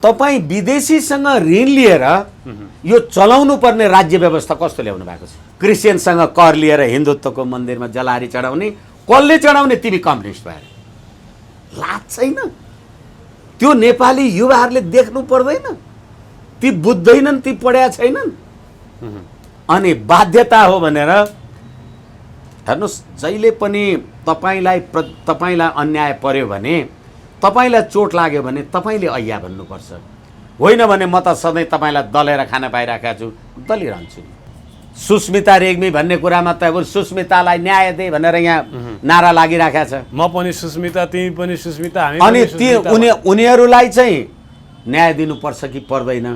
तपाईँ विदेशीसँग ऋण लिएर यो चलाउनु पर्ने राज्य व्यवस्था कस्तो ल्याउनु भएको छ? क्रिस्चियनसँग कर लिएर हिन्दुत्वको मन्दिरमा जलारी चढाउने, कसले चढाउने? तिमी कम्युनिस्ट भएर। लाज छैन? त्यो नेपाली युवाहरूले देख्नु पर्दैन? ती बुझ्दैनन्, ती पढ्या छैनन्। अनि बाध्यता हो भनेर हेर्नुहोस्, जहिले पनि तपाईलाई अन्याय पर्यो भने, तपाईलाई चोट लाग्यो भने तपाईले ऐया भन्नुपर्छ। होइन भने म त सधैँ तपाईलाई दलेर खान पाइरहेको छु, दलिरहन्छु। सुस्मिता रेग्मी भन्ने कुरामा त अब सुस्मितालाई न्याय दे भनेर यहाँ नारा लागिरहेको छ। म पनि सुस्मिता, तिमी पनि सुस्मिता, हामी अनि उनीहरूलाई चाहिँ न्याय दिनुपर्छ कि पर्दैन?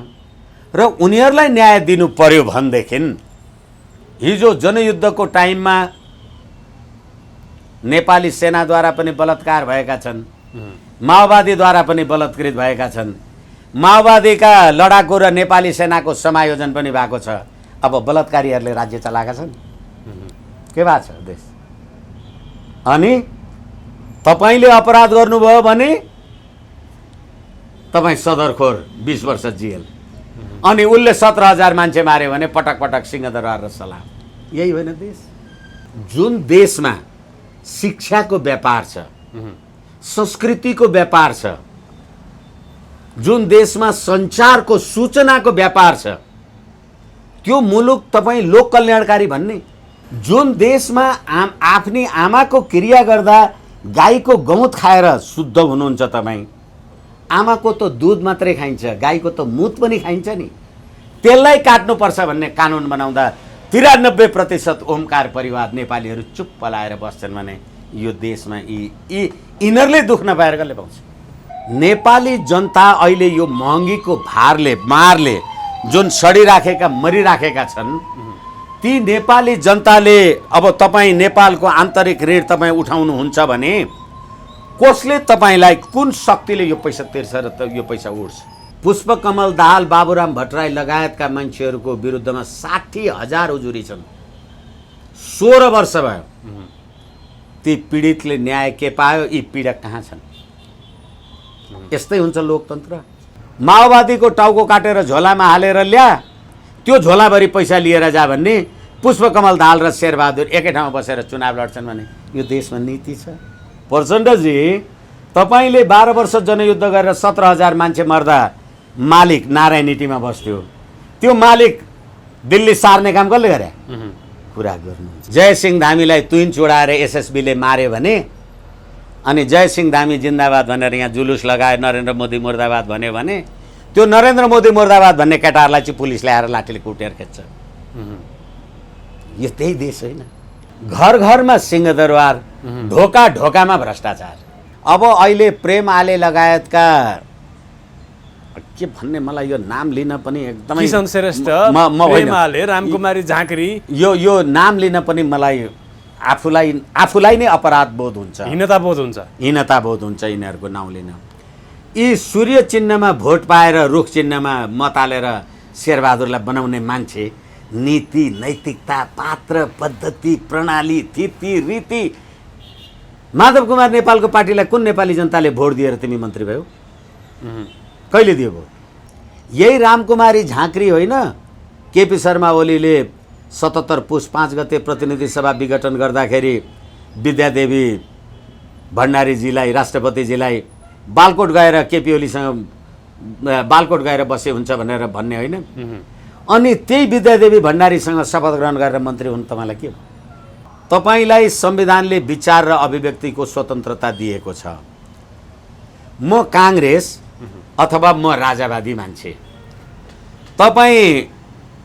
र उनीहरूलाई न्याय दिनु पर्यो भनेदेखि हिजो जनयुद्धको टाइममा नेपाली सेनाद्वारा पनि बलात्कार भएका छन्, माओवादीद्वारा पनि बलात्कृत भएका छन्, माओवादीका लडाकु र नेपाली सेनाको समायोजन पनि भएको छ। अब बलात्कारीहरूले राज्य चलाएका छन्, के भएको छ देश? अनि तपाईले अपराध गर्नुभयो भने तपाईँ सदरखोर 20 वर्ष जेल, अनि उसले 17,000 मान्छे मार्यो भने पटक पटक सिंहदरबार र सलाम। यही होइन देश? जुन देशमा शिक्षाको व्यापार छ, संस्कृतिको व्यापार छ, जुन देशमा सञ्चारको सूचनाको व्यापार छ, त्यो मुलुक तपाईँ लोक कल्याणकारी भन्ने? जुन देशमा आफ्नी आमाको क्रिया गर्दा गाईको गौत खाएर शुद्ध हुनुहुन्छ तपाईँ, आमाको त दुध मात्रै खाइन्छ, गाईको त मुत पनि खाइन्छ नि, त्यसलाई काट्नुपर्छ भन्ने कानुन बनाउँदा 93% ओमकार परिवार नेपालीहरू चुप्प लाएर बस्छन् भने यो देशमा यिनीहरूले दुख नपाएर कसले पाउँछ? नेपाली जनता अहिले यो महँगीको भारले, मारले जुन सडिराखेका मरिराखेका छन्, ती नेपाली जनताले अब तपाईँ नेपालको आन्तरिक ऋण तपाईँ उठाउनुहुन्छ भने कसले तपाईँलाई, कुन शक्तिले यो पैसा तिर्छ र यो पैसा उड्छ? पुष्पकमल दाहाल, बाबुराम भट्टराई लगायतका मान्छेहरूको विरुद्धमा 60,000 उजुरी छन्। 16 वर्ष भयो। ती पीडितले न्याय के पायो? यी पीडक कहाँ छन्? यस्तै हुन्छ लोकतन्त्र। माओवादीको टाउको काटेर झोलामा हालेर ल्या, त्यो झोलाभरि पैसा लिएर जा भन्ने पुष्पकमल दाहाल र शेरबहादुर एकै ठाउँमा बसेर चुनाव लड्छन् भने यो देशमा नीति छ? प्रचण्डजी, तपाईँले 12 वर्ष जनयुद्ध गरेर 17,000 मान्छे मर्दा मालिक नारायणीटीमा बस्थ्यो, त्यो मालिक दिल्ली सार्ने काम कसले गरे? कुरा गर्नुहुन्छ। जयसिंह धामीलाई तुइन चुडाएर एसएसबीले मार्यो भने, अनि जयसिंह धामी जिन्दाबाद भनेर यहाँ जुलुस लगाए, नरेन्द्र मोदी मुर्दाबाद भन्यो भने, त्यो नरेन्द्र मोदी मुर्दाबाद भन्ने केटाहरूलाई चाहिँ पुलिसले आएर लाठीले कुटेर खेल्छ। यो त्यही देश होइन? घर घरमा सिंहदरबार, ढोका ढोकामा भ्रष्टाचार। अब अहिले प्रेम आले लगायतका के भन्ने, मलाई यो नाम लिन पनि एकदमै, किशन श्रेष्ठ, प्रेम आले, रामकुमारी झाँक्री, यो नाम लिन पनि मलाई आफूलाई नै अपराध बोध हुन्छ, हीनता बोध हुन्छ यिनीहरूको नाउँ लिन। यी सूर्य चिन्हमा भोट पाएर रुख चिन्हमा मत हालेर शेरबहादुरलाई बनाउने मान्छे नीति, नैतिकता, पात्र, पद्धति, प्रणाली, थिति, रीति। माधव कुमार नेपालको पार्टीलाई कुन नेपाली जनताले भोट दिएर तिमी मन्त्री भयो? कहिले दियो भोट? यही रामकुमारी झाँक्री होइन? केपी शर्मा ओलीले 77 पुस 5 गते प्रतिनिधि सभा विघटन गर्दाखेरि विद्यादेवी भण्डारीजीलाई, राष्ट्रपतिजीलाई बालकोट गएर केपी ओलीसँग बालकोट गएर बसे हुन्छ भनेर भन्ने होइन? अनि त्यही विद्यादेवी भण्डारीसँग शपथ ग्रहण गरेर मन्त्री हुनु तपाईँलाई के हो? तपाईँलाई संविधानले विचार र अभिव्यक्तिको स्वतन्त्रता दिएको छ। म काङ्ग्रेस अथवा म राजावादी मान्छे, तपाईँ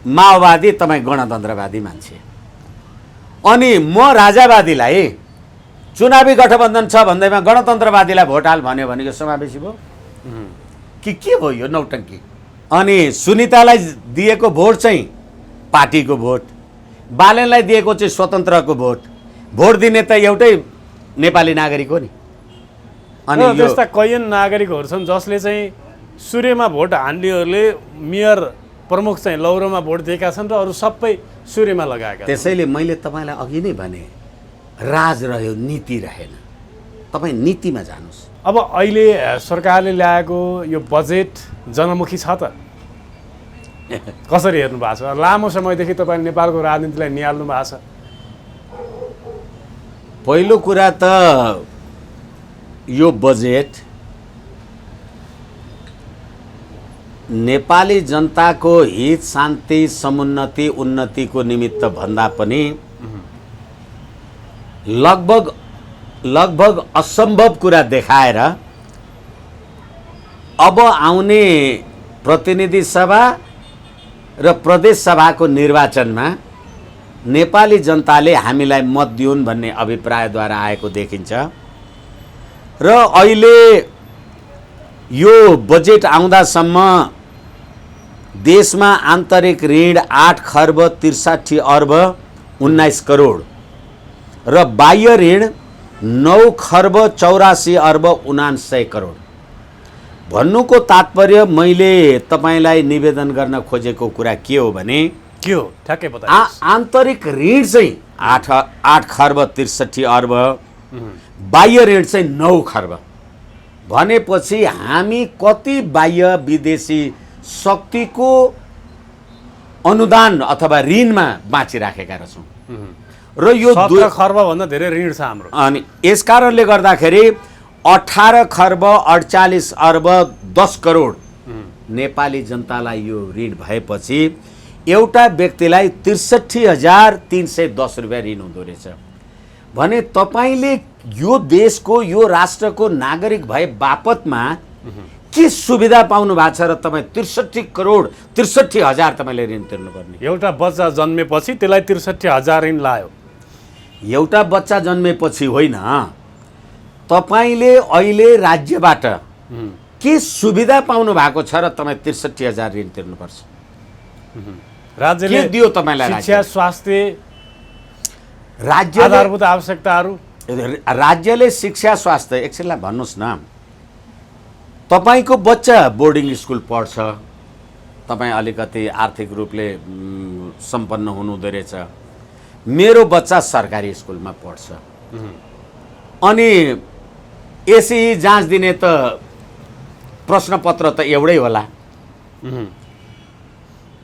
माओवादी, तपाईँ गणतन्त्रवादी मान्छे, अनि म राजावादीलाई चुनावी गठबन्धन छ भन्दैमा गणतन्त्रवादीलाई भोट हाल भन्यो भने यो समावेशी भयो कि के भयो? यो नौटङ्की। अनि सुनितालाई दिएको भोट चाहिँ पार्टीको भोट, बालेनलाई दिएको चाहिँ स्वतन्त्रको भोट। भोट दिने त एउटै नेपाली नागरिक हो नि। अनि त्यस्ता कैयन नागरिकहरू छन् जसले चाहिँ सूर्यमा भोट हान्नेहरूले मेयर प्रमुख चाहिँ लौरोमा भोट दिएका छन् र अरू सबै सूर्यमा लगाएका। त्यसैले मैले तपाईँलाई अघि नै भने, राज रह्यो, नीति रहेन। तपाईँ नीतिमा जानुहोस्। अब अहिले सरकारले ल्याएको यो बजेट जनमुखी छ त? कसरी हेर्नु भएको छ? लामो समयदेखि तपाईँ नेपालको राजनीतिलाई निहाल्नु भएको छ। पहिलो कुरा त यो बजेट नेपाली जनताको हित, शान्ति, समुन्नति, उन्नतिको निमित्त भन्दा पनि लगभग असम्भव कुरा देखाएर अब आउने प्रतिनिधि सभा र प्रदेश सभाको निर्वाचनमा नेपाली जनताले हामीलाई मत दिउन् भन्ने अभिप्रायद्वारा आएको देखिन्छ। र अहिले यो बजेट आउँदासम्म देशमा आन्तरिक ऋण 8 खर्ब 63 अर्ब 19 करोड र बाह्य ऋण 9 खर्ब 84 अर्ब 79 करोड। भन्नुको तात्पर्य मैले तपाईलाई निवेदन गर्न खोजेको कुरा के हो भने के हो ठ्याक्कै बताउनुहोस्। आन्तरिक ऋण चाहिँ 8 खर्ब 63 अर्ब, बाह्य ऋण चाहिँ 9 खर्ब भनेपछि हामी कति बाह्य विदेशी शक्तिको अनुदान अथवा ऋणमा बाँचिराखेका रहेछौँ। र यो 17 खर्ब भन्दा धेरै ऋण छ हाम्रो। अनि यस कारणले गर्दाखेरि 18 खर्ब 48 अर्ब 10 करोड नेपाली जनतालाई यो ऋण भएपछि एउटा व्यक्तिलाई 63,310 रुपियाँ ऋण हुँदो रहेछ भने तपाईँले यो देशको, यो राष्ट्रको नागरिक भए बापतमा के सुविधा पाउनु भएको छ र तपाईँ 63 करोड 63,000 तपाईँले ऋण तिर्नुपर्ने? एउटा बच्चा जन्मेपछि त्यसलाई 63,000 ऋण लायो। एउटा बच्चा जन्मेपछि होइन, तपाईँले अहिले राज्यबाट के सुविधा पाउनु भएको छ र तपाईँ 63,000 ऋण तिर्नुपर्छ? राज्यले के दियो तपाईँलाई? शिक्षा, स्वास्थ्य, राज्य आधारभूत आवश्यकताहरू। राज्यले शिक्षा, स्वास्थ्य एकछिनलाई भन्नुहोस् न। तपाईँको बच्चा बोर्डिङ स्कुल पढ्छ, तपाईँ अलिकति आर्थिक रूपले सम्पन्न हुनुहुँदो रहेछ। मेरो बच्चा सरकारी स्कुलमा पढ्छ अनि एसई जाँच दिने त प्रश्नपत्र त एउटै होला,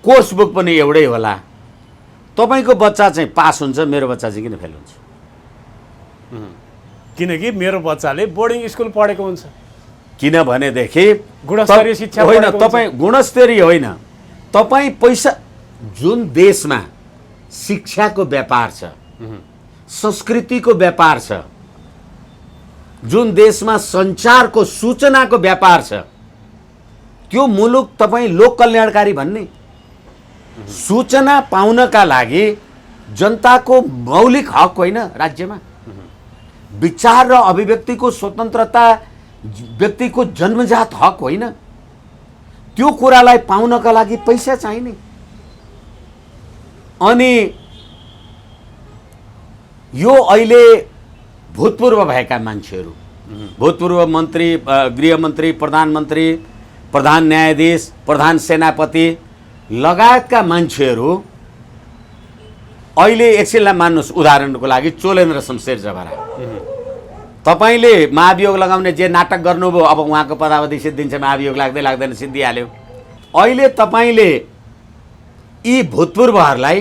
कोर्स बुक पनि एउटै होला। तपाईँको बच्चा चाहिँ पास हुन्छ, मेरो बच्चा चाहिँ किन फेल हुन्छ? किनकि मेरो बच्चाले बोर्डिङ स्कुल पढेको हुन्छ। किनभनेदेखि गुणस्तरीय शिक्षा होइन, तपाईँ गुणस्तरीय होइन, तपाईँ पैसा, जुन देशमा शिक्षाको व्यापार छ, संस्कृतिको व्यापार छ, जुन देशमा सञ्चारको सूचनाको व्यापार छ, त्यो मुलुक तपाईँ लोक कल्याणकारी भन्ने? सूचना पाउनका लागि जनताको मौलिक हक होइन राज्यमा? विचार र अभिव्यक्तिको स्वतन्त्रता व्यक्तिको जन्मजात हक होइन? त्यो कुरालाई पाउनका लागि पैसा चाहिने। अनि यो अहिले भूतपूर्व भएका मान्छेहरू, भूतपूर्व मन्त्री, गृहमन्त्री, प्रधानमन्त्री, प्रधान न्यायाधीश, प्रधान सेनापति लगायतका मान्छेहरू अहिले एकछिनलाई मान्नुहोस्, उदाहरणको लागि चोलेन्द्र शमशेर जबरा, तपाईँले महाभियोग लगाउने जे नाटक गर्नुभयो, अब उहाँको पदावधि सिद्धिन्छ, महाभियोग लाग्दै लाग्दैन सिद्धिहाल्यो। अहिले तपाईँले यी भूतपूर्वहरूलाई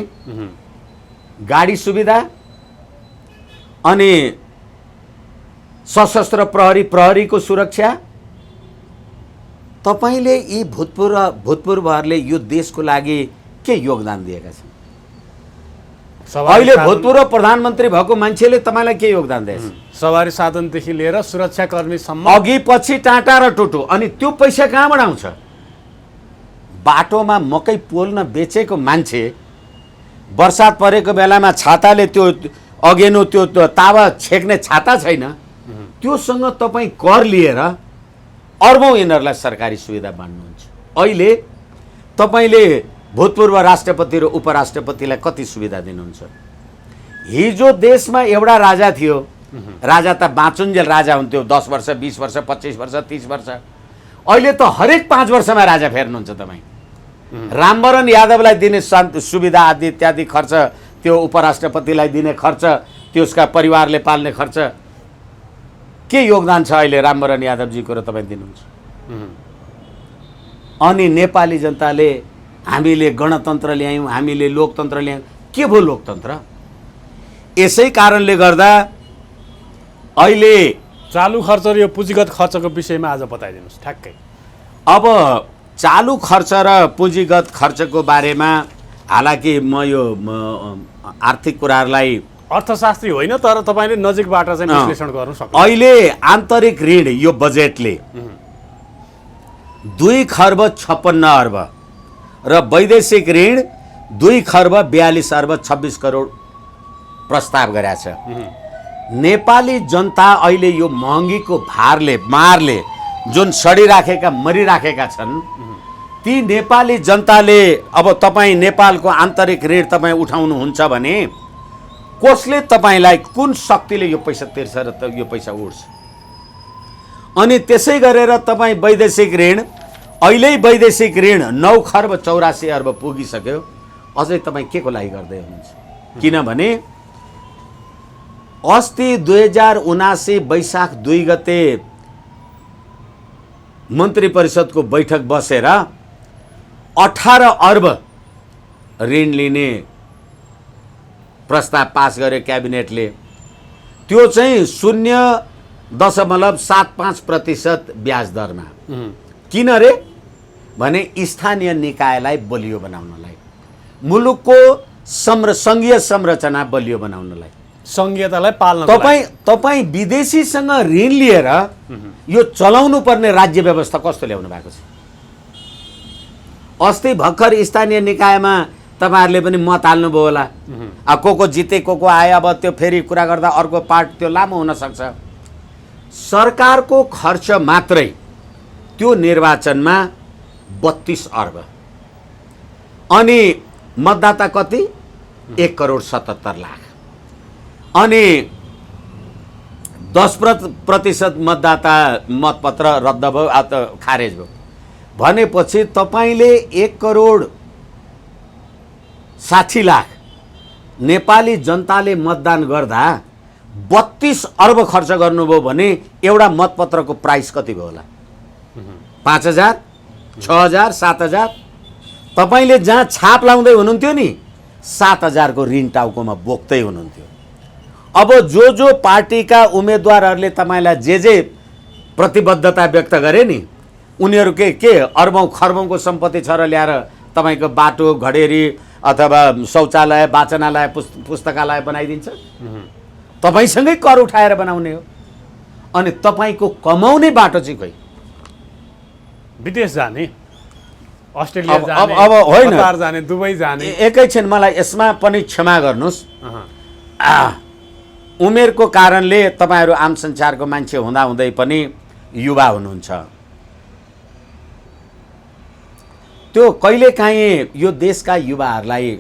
गाडी सुविधा अनि सशस्त्र प्रहरीको सुरक्षा, तपाईँले यी भूतपूर्वहरूले यो देशको लागि के योगदान दिएका छन्? अहिले भूतपूर्व प्रधानमन्त्री भएको मान्छेले तपाईँलाई के योगदान दिएछ? सवारी साधनदेखि लिएर सुरक्षाकर्मीसम्म, अघि पछि टाटा र टुटु। अनि त्यो पैसा कहाँबाट आउँछ? बाटोमा मकै पोल्न बेचेको मान्छे बर्सात परेको बेलामा छाताले त्यो अगेनो त्यो तावा छेक्ने छाता छैन, त्योसँग तपाईँ कर लिएर अर्बौं यिनीहरूलाई सरकारी सुविधा बाँड्नुहुन्छ। अहिले तपाईँले भूतपूर्व राष्ट्रपति र उपराष्ट्रपतिलाई कति सुविधा दिनुहुन्छ? हिजो देशमा एउटा राजा थियो, राजा त बाँचुन्जेल राजा हुन्थ्यो, 10 वर्ष 20 वर्ष 25 वर्ष 30 वर्ष। अहिले त हरेक 5 वर्षमा राजा फेर्नुहुन्छ तपाईँ। रामवरण यादवलाई दिने सुविधा आदि इत्यादि खर्च, त्यो उपराष्ट्रपतिलाई दिने खर्च, त्यसका परिवारले पाल्ने खर्च के योगदान छ अहिले रामवरण यादवजीको र तपाईँ दिनुहुन्छ? अनि नेपाली जनताले हामीले गणतन्त्र ल्यायौँ, हामीले लोकतन्त्र ल्यायौँ, के भयो लोकतन्त्र? यसै कारणले गर्दा अहिले चालु खर्च र यो पुँजीगत खर्चको विषयमा आज बताइदिनुहोस् ठ्याक्कै। अब चालु खर्च र पुँजीगत खर्चको बारेमा हालाकि म यो आर्थिक कुराहरूलाई अर्थशास्त्री होइन, तर तपाईँले नजिकबाट चाहिँ विश्लेषण गर्नु सक्नुहुन्छ। अहिले आन्तरिक ऋण यो बजेटले 2 खर्ब 56 अर्ब र वैदेशिक ऋण 2 खर्ब 42 अर्ब 26 करोड प्रस्ताव गरेको छ। नेपाली जनता अहिले यो महँगीको मारले जुन सडिराखेका मरिराखेका छन्, ती नेपाली जनताले अब तपाईँ नेपालको आन्तरिक ऋण तपाईँ उठाउनुहुन्छ भने कसले तपाईँलाई कुन शक्तिले यो पैसा तिर्छ र यो पैसा उड्छ? अनि त्यसै गरेर तपाईँ वैदेशिक ऋण अहिले वैदेशिक ऋण 9 खर्ब 84 अर्ब पुगिसक्यो, अझै तपाईँ के को लागि गर्दै हुनुहुन्छ? किनभने अस्ति 2079 वैशाख 2 गते मन्त्री परिषदको बैठक बसेर 18 अर्ब ऋण लिने प्रस्ताव पास गर्यो क्याबिनेटले। त्यो चाहिँ 0.75% ब्याज दरमा। किन रे भने स्थानीय निकायलाई बलियो बनाउनलाई, मुलुकको सङ्घीय संरचना बलियो बनाउनलाई, सङ्घीयतालाई पाल्न। तपाईँ विदेशीसँग ऋण लिएर यो चलाउनु पर्ने राज्य व्यवस्था कस्तो ल्याउनु भएको छ? अस्ति भर्खर स्थानीय निकायमा तपाईँहरूले पनि मत हाल्नुभयो होला। को जिते को आयो, अब त्यो फेरि कुरा गर्दा अर्को पार्ट त्यो लामो हुनसक्छ। सरकारको खर्च मात्रै त्यो निर्वाचनमा 32 अर्ब, अनि मतदाता कति? 1 करोड 77 लाख, अनि 10% मतदाता मतपत्र रद्द भयो, खारेज भयो भनेपछि तपाईँले 1 करोड 60 लाख नेपाली जनताले मतदान गर्दा 32 अर्ब खर्च गर्नुभयो भने एउटा मतपत्रको प्राइस कति भयो होला? 5000, 6000, 7000। तपाईँले जहाँ छाप लाउँदै हुनुहुन्थ्यो नि 7000 को ऋण टाउकोमा बोक्दै हुनुहुन्थ्यो। अब जो पार्टीका उम्मेदवारहरूले तपाईँलाई जे प्रतिबद्धता व्यक्त गरे नि, उनीहरू के अर्बौं खर्बौंको सम्पत्ति छ र ल्याएर तपाईँको बाटो, घडेरी अथवा शौचालय, वाचनालय, पुस्तकालय बनाइदिन्छ? तपाईँसँगै कर उठाएर बनाउने हो। अनि तपाईँको कमाउने बाटो चाहिँ खोइ? विदेश जाने, अस्ट्रेलिया जाने, अब होइन, कतार जाने, दुबई जाने। एकैछिन मलाई यसमा पनि क्षमा गर्नुहोस्। उमेरको कारणले तपाईँहरू आम संसारको मान्छे हुँदाहुँदै पनि युवा हुनुहुन्छ। त्यो कहिलेकाहीँ यो देशका युवाहरूलाई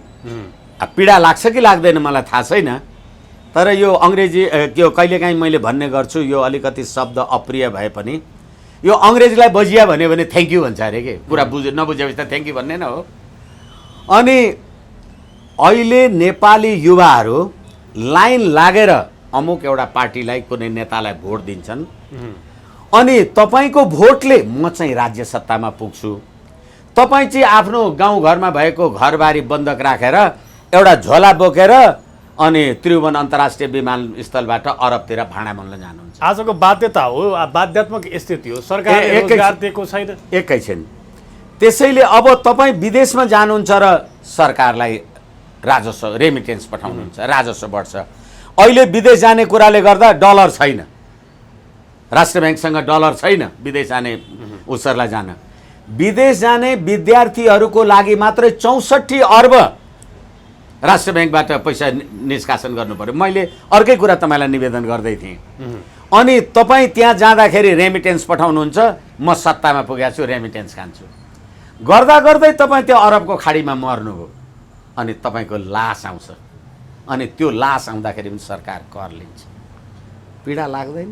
पीडा लाग्छ कि लाग्दैन मलाई थाहा छैन, तर यो अङ्ग्रेजी त्यो कहिलेकाहीँ मैले भन्ने गर्छु, यो अलिकति शब्द अप्रिय भए पनि यो अङ्ग्रेजीलाई बजिया भन्यो भने थ्याङ्क यू भन्छ अरे के, कुरा नबुझेपछि त थ्याङ्क यू भन्ने न हो। अनि अहिले नेपाली युवाहरू लाइन लागेर अमुक एउटा पार्टीलाई, कुनै नेतालाई भोट दिन्छन्, अनि तपाईँको भोटले म चाहिँ राज्य सत्तामा पुग्छु, तपाईँ चाहिँ आफ्नो गाउँघरमा भएको घरबारी बन्दक राखेर एउटा झोला बोकेर अनि त्रिभुवन अन्तर्राष्ट्रिय विमानस्थलबाट अरबतिर भाँडा मोल्न जानुहुन्छ। आजको बाध्यता हो, बाध्यात्मक स्थिति हो, सरकारले रोजगार दिएको छैन। एकैछिन, त्यसैले अब तपाईँ विदेशमा जानुहुन्छ र सरकारलाई राजस्व रेमिटेन्स पठाउनुहुन्छ, राजस्व बढ्छ। अहिले विदेश जाने कुराले गर्दा डलर छैन, राष्ट्र ब्याङ्कसँग डलर छैन विदेश जाने उसरलाई जान। विदेश जाने विद्यार्थीहरूको लागि मात्रै 64 अर्ब राष्ट्र ब्याङ्कबाट पैसा निष्कासन गर्नु पर्यो। मैले अर्कै कुरा तपाईँलाई निवेदन गर्दै थिएँ। अनि तपाईँ त्यहाँ जाँदाखेरि रेमिटेन्स पठाउनुहुन्छ, म सत्तामा पुगेको छु, रेमिटेन्स खान्छु, गर्दा गर्दै तपाईँ त्यो अरबको खाडीमा मर्नुभयो, अनि तपाईँको लास आउँछ, अनि त्यो लास आउँदाखेरि पनि सरकार कर लिन्छ। पीडा लाग्दैन?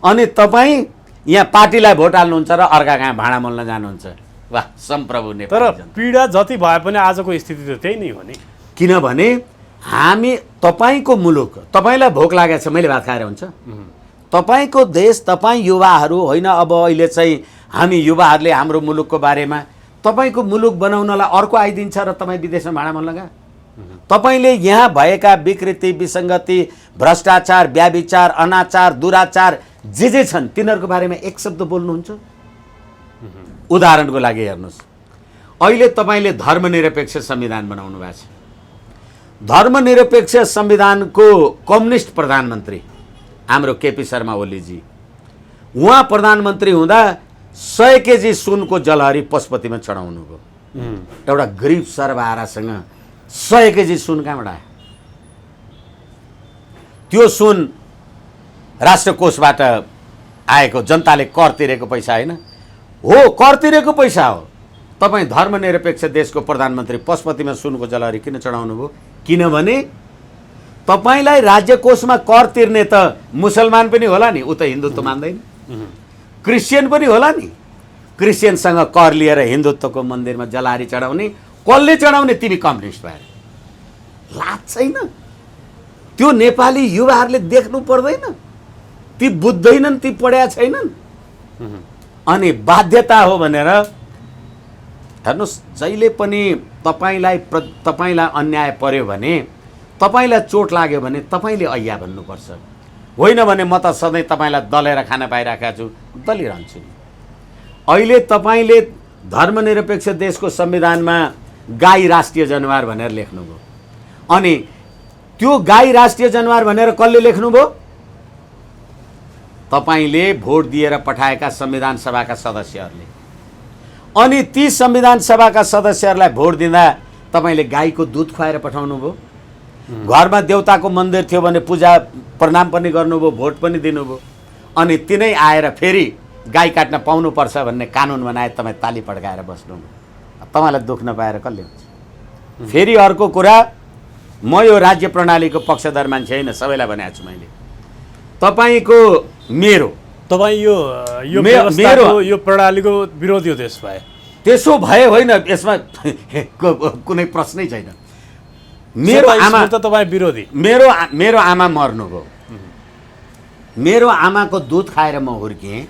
अनि तपाईँ यहाँ पार्टीलाई भोट हाल्नुहुन्छ र अर्का कहाँ भाँडा मोल्न जानुहुन्छ। वाह सम्प्रभु नेपाल। तर पीडा जति भए पनि आजको स्थिति त त्यही नै हो नि। किनभने हामी, तपाईँको मुलुक, तपाईँलाई भोक लागेको छ, मैले भात खाएर हुन्छ? तपाईँको देश, तपाईँ युवाहरू होइन। अब अहिले चाहिँ हामी युवाहरूले हाम्रो मुलुकको बारेमा, तपाईँको मुलुक बनाउनलाई अर्को आइदिन्छ र तपाईँ विदेशमा भाडा मन लगा। तपाईँले यहाँ भएका विकृति, विसङ्गति, भ्रष्टाचार, व्याभिचार, अनाचार, दुराचार जे छन् तिनीहरूको बारेमा एक शब्द बोल्नुहुन्छ? उदाहरणको लागि हेर्नुहोस्, अहिले तपाईँले धर्मनिरपेक्ष संविधान बनाउनु भएको छ। धर्मनिरपेक्ष संविधानको कम्युनिस्ट प्रधानमन्त्री हाम्रो केपी शर्मा ओलीजी, उहाँ प्रधानमन्त्री हुँदा 100 केजी सुनको जलहरी पशुपतिमा चढाउनु भयो। एउटा गरिब सर्वहारासँग 100 केजी सुन कहाँबाट आयो? त्यो सुन राष्ट्रकोषबाट आएको, जनताले कर तिरेको पैसा होइन हो, कर तिरेको पैसा हो। तपाईँ धर्मनिरपेक्ष देशको प्रधानमन्त्री पशुपतिमा सुनको जलहरी किन चढाउनु भयो? किनभने तपाईँलाई राज्यकोषमा कर तिर्ने त मुसलमान पनि होला नि, ऊ त हिन्दुत्व मान्दैन। क्रिस्चियन पनि होला नि, क्रिस्चियनसँग कर लिएर हिन्दुत्वको मन्दिरमा जलहारी चढाउने कसले चढाउने? तिमी कम्युनिस्ट भएर। लाज छैन? त्यो नेपाली युवाहरूले देख्नु पर्दैन? ती बुझ्दैनन्, ती पढ्या छैनन्। अनि बाध्यता हो भनेर हेर्नुहोस्, जहिले पनि तपाईँलाई अन्याय पर्यो भने, तपाईँलाई चोट लाग्यो भने तपाईँले ऐया भन्नुपर्छ। होइन भने म त सधैँ तपाईँलाई दलेर खान पाइरहेको छु, दलिरहन्छु नि। अहिले तपाईँले धर्मनिरपेक्ष देशको संविधानमा गाई राष्ट्रिय जनावर भनेर लेख्नुभयो। अनि त्यो गाई राष्ट्रिय जनावर भनेर कसले लेख्नुभयो? तपाईँले भोट दिएर पठाएका संविधान सभाका सदस्यहरूले। अनि ती संविधान सभाका सदस्यहरूलाई भोट दिँदा तपाईँले गाईको दूध खुवाएर पठाउनु भयो। घरमा देउताको मन्दिर थियो भने पूजा प्रणाम पनि गर्नुभयो, भोट पनि दिनुभयो। अनि तिनै आएर फेरि गाई काट्न पाउनुपर्छ भन्ने कानुन बनाए, तपाईँ ताली पड्काएर बस्नुभयो। तपाईँलाई दुख नपाएर कसले हुन्छ? फेरि अर्को कुरा, म यो राज्य प्रणालीको पक्षधर मान्छे होइन, सबैलाई भनेको छु मैले। तपाईँ यो प्रणालीको विरोधी हो त्यसो भए होइन, यसमा कुनै प्रश्नै छैन। मेरो आमा त तपाईँ विरोधी। मेरो आमा मर्नुभयो, मेरो आमाको दूध खाएर म हुर्किएँ।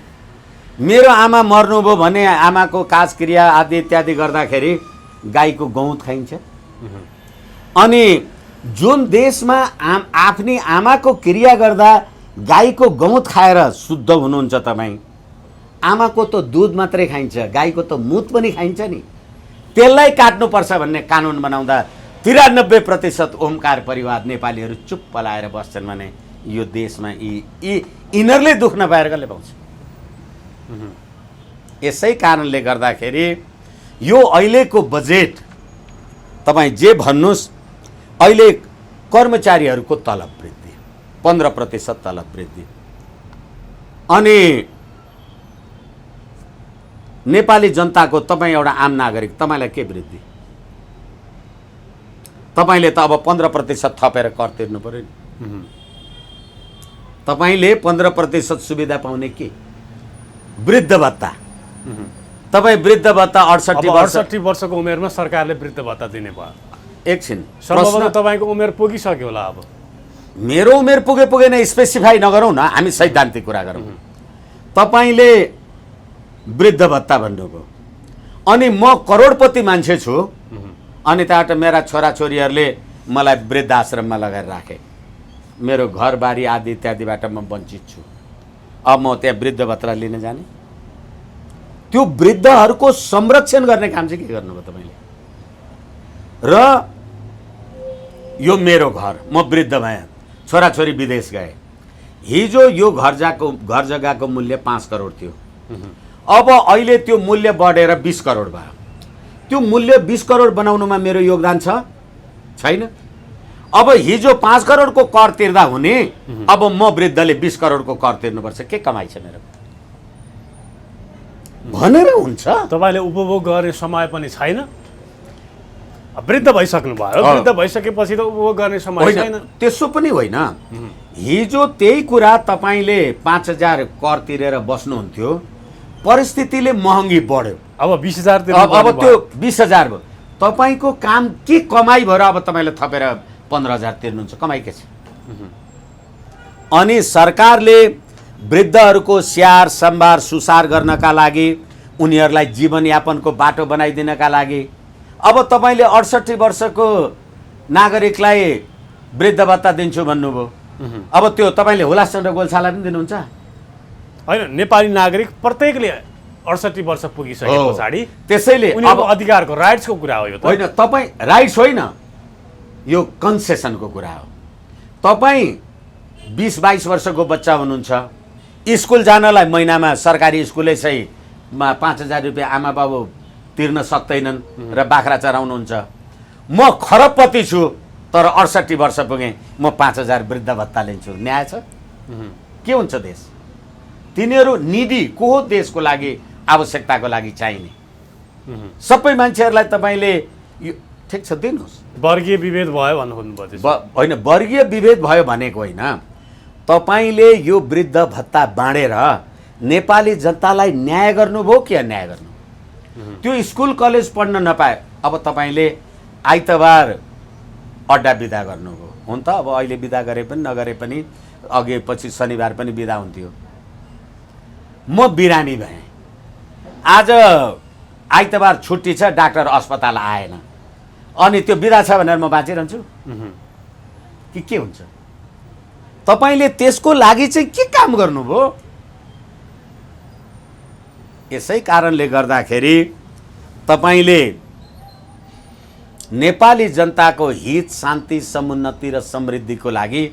मेरो आमा मर्नुभयो भने आमाको काजक्रिया आदि इत्यादि गर्दाखेरि गाईको गहुँत खाइन्छ। अनि जुन देशमा आफ्नी आमाको क्रिया गर्दा गाईको गहुँत खाएर शुद्ध हुनुहुन्छ तपाईँ, आमाको त दूध मात्रै खाइन्छ, गाईको त मुत पनि खाइन्छ नि। त्यसलाई काट्नुपर्छ भन्ने कानुन बनाउँदा 93% ओमकार परिवार नेपालीहरू चुप्प लाएर बस्छन् भने यो देशमा यिनीहरूले दुख नपाएर कसले पाउँछ? यसै कारणले गर्दाखेरि यो अहिलेको बजेट तपाईँ जे भन्नुहोस्, अहिले कर्मचारीहरूको तलब वृद्धि 15% तलब वृद्धि, अनि नेपाली जनताको, तपाईँ एउटा आम नागरिक, तपाईँलाई के वृद्धि? तपाईँले त अब 15% थपेर कर तिर्नु पर्यो नि। तपाईँले 15% सुविधा पाउने के? वृद्ध भत्ता। तपाईँ वृद्ध भत्ता 68 वर्षको उमेरमा सरकारले वृद्ध भत्ता दिने भयो। एकछिन, प्रश्न तपाईँको उमेर पुगिसक्यो होला। अब मेरो उमेर पुगेन स्पेसिफाई नगरौँ न, हामी सैद्धान्तिक कुरा गरौँ। तपाईँले वृद्ध भत्ता भन्नुभयो, अनि म करोडपति मान्छे छु, अनि त्यहाँबाट मेरा छोराछोरीहरूले मलाई वृद्ध आश्रममा लगाएर राखे, मेरो घरबारी आदि इत्यादिबाट म वञ्चित छु। अब म त्यहाँ वृद्ध भत्ता लिन जाने? त्यो वृद्धहरूको संरक्षण गर्ने काम चाहिँ के गर्नुभयो तपाईँले? र यो मेरो घर, म वृद्ध भएँ, छोराछोरी विदेश गए। हिजो यो घर जग्गाको मूल्य 5 करोड थियो, अब अहिले त्यो मूल्य बढेर 20 करोड भयो। त्यो मूल्य 20 करोड बनाउनुमा मेरो योगदान छैन? अब हिजो 5 करोडको कर तिर्दा हुने, अब म वृद्धले 20 करोडको कर तिर्नुपर्छ, के कमाइ छ मेरो भनेर हुन्छ? तपाईँले उपभोग गर्ने समय पनि छैन। वृद्ध भइसक्नु भयो, वृद्ध भइसकेपछि त उपभोग गर्ने समय छैन। त्यसो पनि होइन, हिजो त्यही कुरा तपाईँले 5000 कर तिरेर बस्नुहुन्थ्यो, परिस्थितिले महँगी बढ्यो, अब 20,000 अब त्यो 20,000 भयो। तपाईँको काम के कमाइ भएर अब तपाईँले थपेर 15,000 तिर्नुहुन्छ? कमाइ के छ? अनि सरकारले वृद्धहरूको स्याहार सम्भार सुसार गर्नका लागि, उनीहरूलाई जीवनयापनको बाटो बनाइदिनका लागि अब तपाईँले 68 वर्षको नागरिकलाई वृद्ध भत्ता दिन्छु भन्नुभयो। अब त्यो तपाईँले हुलासचन्द्र गोल्छालाई पनि दिनुहुन्छ? होइन, नेपाली नागरिक प्रत्येकले 68 वर्ष पुगिसके पछाडि त्यसैले अब अधिकारको राइट्सको कुरा हो यो त। होइन, तपाईँ राइट्स होइन, यो कन्सेसनको कुरा हो। तपाईँ 20-22 वर्षको बच्चा हुनुहुन्छ, स्कुल जानलाई महिनामा सरकारी स्कुलै चाहिँ 5,000 रुपियाँ आमा बाबु तिर्न सक्दैनन् र बाख्रा चराउनुहुन्छ। म खरबपति छु तर 68 वर्ष पुगेँ, म 5,000 वृद्ध भत्ता लिन्छु, न्याय छ? के हुन्छ देश? तिनीहरू निडी को हो देशको लागि, आवश्यकताको लागि चाहिने? सबै मान्छेहरूलाई तपाईँले यो ठिक छ दिनुहोस्। वर्गीय विभेद भयो भन्नुभयो। होइन, वर्गीय विभेद भयो भनेको होइन, तपाईँले यो वृद्ध भत्ता बाँडेर नेपाली जनतालाई न्याय गर्नुभयो कि अन्याय गर्नु? त्यो स्कुल कलेज पढ्न नपाए अब तपाईँले आइतबार अड्डा बिदा गर्नुभयो। हुन त अब अहिले बिदा गरे पनि नगरे पनि अघि पछि शनिबार पनि बिदा हुन्थ्यो। म बिरामी भएँ, आज आइतबार छुट्टी छ, डाक्टर अस्पताल आएन, अनि त्यो बिदा छ भनेर म बाँचिरहन्छु कि के हुन्छ? तपाईँले त्यसको लागि चाहिँ के काम गर्नुभयो? यसै कारणले गर्दाखेरि तपाईँले नेपाली जनताको हित, शान्ति, समुन्नति र समृद्धिको लागि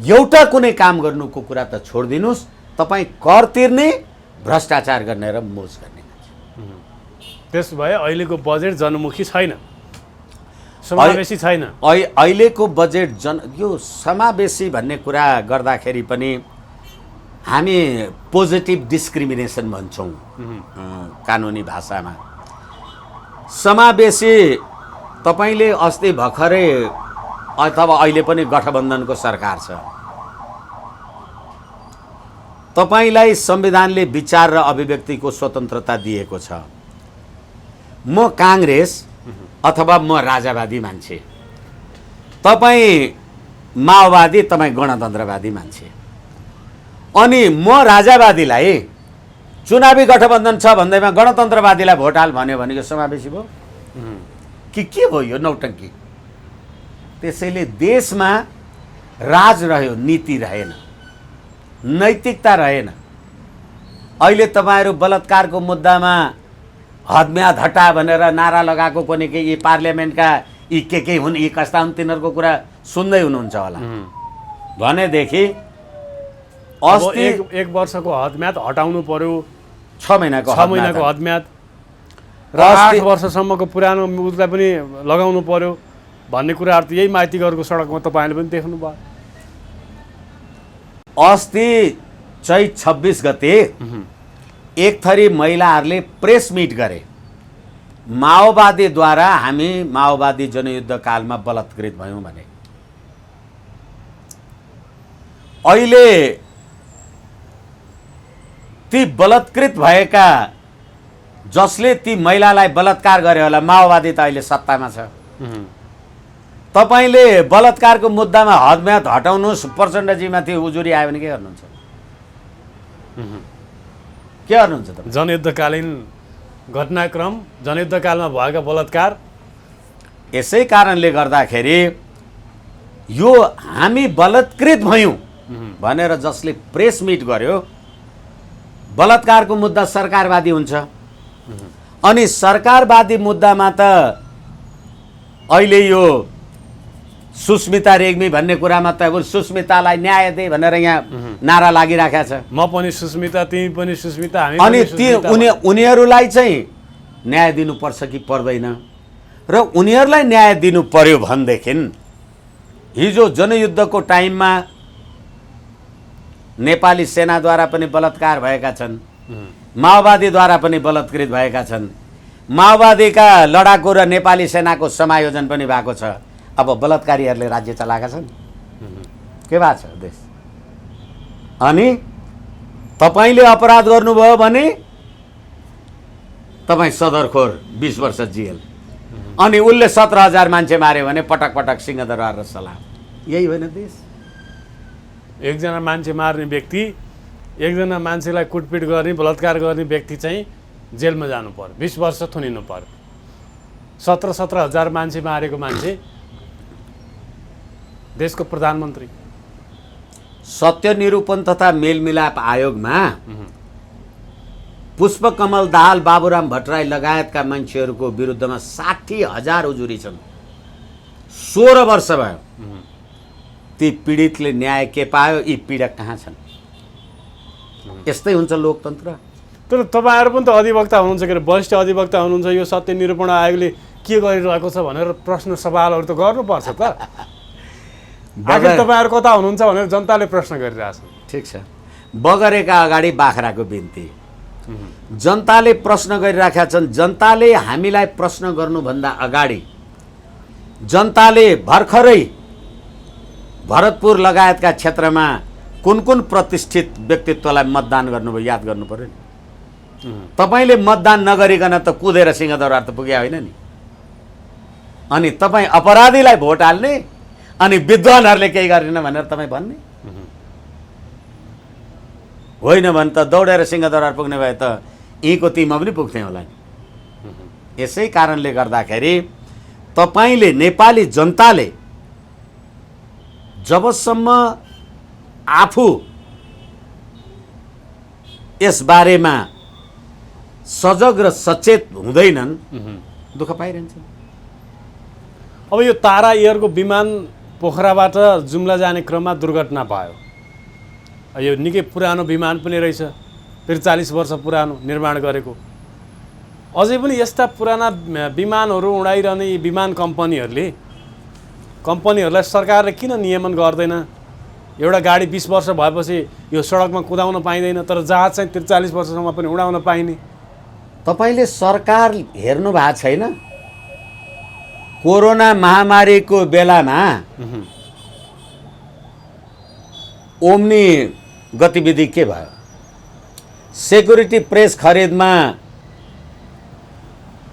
एउटा कुनै काम गर्नुको कुरा त छोडिदिनुहोस्। तपाईँ कर तिर्ने, भ्रष्टाचार गर्ने र मोज गर्ने मान्छे। त्यसो भए अहिलेको बजेट जनमुखी छैन, समावेशी छैन। अहिलेको बजेट यो समावेशी भन्ने कुरा गर्दाखेरि पनि हामी पोजिटिभ डिस्क्रिमिनेसन भन्छौँ कानुनी भाषामा। समावेशी तपाईँले अस्ति भर्खरै अथवा अहिले पनि गठबन्धनको सरकार छ, तपाईँलाई संविधानले विचार र अभिव्यक्तिको स्वतन्त्रता दिएको छ। म काङ्ग्रेस अथवा म राजावादी मान्छे, तपाईँ माओवादी, तपाईँ गणतन्त्रवादी मान्छे, अनि म राजावादीलाई चुनावी गठबन्धन छ भन्दैमा गणतन्त्रवादीलाई भोट हाल भन्यो भने यो समावेशी भयो कि के भयो? यो नौटङ्की। त्यसैले देशमा राज रह्यो, नीति रहेन, नैतिकता रहेन। अहिले तपाईँहरू बलात्कारको मुद्दामा हदम्याद हटा भनेर नारा लगाएको पनि के यी पार्लियामेन्टका यी के हुन्, यी कस्ता हुन्, तिनीहरूको कुरा सुन्दै हुनुहुन्छ होला। भनेदेखि अस्ति 1 वर्षको हदम्याद हटाउनु पर्यो, 6 महिनाको हदम्याद र 8 वर्षसम्मको पुरानो उसलाई पनि लगाउनु पर्यो भन्ने कुराहरू त यही माइतीघरको सडकमा तपाईँले पनि देख्नुभयो। अस्ति चैत 26 गते एक थरी महिलाहरूले प्रेस मिट गरे, माओवादीद्वारा हामी माओवादी जनयुद्ध कालमा बलात्कृत भयौँ भने। अहिले ती बलात्कृत भएका जसले ती महिलालाई बलात्कार गरे होला, माओवादी त अहिले सत्तामा छ। तपाईँले बलात्कारको मुद्दामा हदम्याद हटाउनुहोस्, प्रचण्डजीमाथि उजुरी आयो भने के गर्नुहुन्छ? के गर्नुहुन्छ त? जनयुद्धकालीन घटनाक्रम, जनयुद्धकालमा भएका बलात्कार। यसै कारणले गर्दाखेरि यो हामी बलात्कृत भयौँ भनेर जसले प्रेस मिट गर्यो, बलात्कारको मुद्दा सरकारवादी हुन्छ। अनि सरकारवादी मुद्दामा त अहिले यो सुस्मिता रेग्मी भन्ने कुरामा त सुस्मितालाई न्याय दे भनेर यहाँ नारा लागिराखेको छ। म पनि सुस्मिता, तिमी पनि सुस्मिता, हामी अनि उनीहरूलाई चाहिँ न्याय दिनुपर्छ कि पर्दैन? र उनीहरूलाई न्याय दिनु पर्यो भनेदेखि हिजो जनयुद्धको टाइममा नेपाली सेनाद्वारा पनि बलात्कार भएका छन्, माओवादीद्वारा पनि बलात्कृत भएका छन्, माओवादीका लडाकु र नेपाली सेनाको समायोजन पनि भएको छ। अब बलात्कारीहरूले राज्य चलाएका छन्, के भएको छ देश? अनि तपाईँले अपराध गर्नुभयो भने तपाईँ सदरखोर 20 वर्ष जेल, अनि उसले 17,000 मान्छे मार्यो भने पटक पटक सिंहदरबार र सलाम। यही होइन देश? एकजना मान्छे मार्ने व्यक्ति एकजना मान्छेलाई कुटपिट गर्ने बलात्कार गर्ने व्यक्ति चाहिँ जेलमा जानु पर्यो, 20 वर्ष थुनिनु पर्यो। 17,000 मान्छे मारेको मान्छे देशको प्रधानमन्त्री। सत्य निरूपण तथा मेलमिलाप आयोगमा पुष्पकमल दाहाल, बाबुराम भट्टराई लगायतका मान्छेहरूको विरुद्धमा 60,000 उजुरी छन्। 16 वर्ष भयो। ती पीडितले न्याय के पायो, यी पीडक कहाँ छन्? यस्तै हुन्छ लोकतन्त्र। तर तपाईँहरू पनि त अधिवक्ता हुनुहुन्छ के अरे, वरिष्ठ अधिवक्ता हुनुहुन्छ। यो सत्य निरूपण आयोगले के गरिरहेको छ भनेर प्रश्न सवालहरू त गर्नुपर्छ त। आखिर तपाईँहरू कता हुनुहुन्छ भनेर जनताले प्रश्न गरिरहेछन्। ठिक छ, बगरेका अगाडि बाख्राको बिन्ती। जनताले प्रश्न गरिराखेका छन्। जनताले हामीलाई प्रश्न गर्नुभन्दा अगाडि जनताले भर्खरै भरतपुर लगायतका क्षेत्रमा कुन कुन प्रतिष्ठित व्यक्तित्वलाई मतदान गर्नुभयो याद गर्नु पर्यो नि। तपाईँले मतदान नगरिकन त कुदेर सिंहदरबार त पुगे होइन नि। अनि तपाईँ अपराधीलाई भोट हाल्ने अनि विद्वानहरूले केही गरेन भनेर तपाईँ भन्ने होइन भने त दौडेर सिंहदरबार पुग्ने भए त यहीँको टिममा पनि पुग्थ्यो होला नि। यसै कारणले गर्दाखेरि तपाईँले, नेपाली जनताले जबसम्म आफू यस बारेमा सजग र सचेत हुँदैनन् दुःख पाइरहन्छन्। अब यो तारा एयरको विमान पोखराबाट जुम्ला जाने क्रममा दुर्घटना भयो। यो निकै पुरानो विमान पनि रहेछ, 43 वर्ष पुरानो निर्माण गरेको। अझै पनि यस्ता पुराना विमानहरू उडाइरहने यी विमान कम्पनीहरूलाई सरकारले किन नियमन गर्दैन? एउटा गाडी 20 वर्ष भएपछि यो सडकमा कुदाउन पाइँदैन, तर जहाज चाहिँ 43 वर्षसम्म पनि उडाउन पाइने। तपाईँले सरकार हेर्नु भएको छैन? कोरोना महामारीको बेलामा ओम्नी गतिविधि के भयो? सेक्युरिटी प्रेस खरिदमा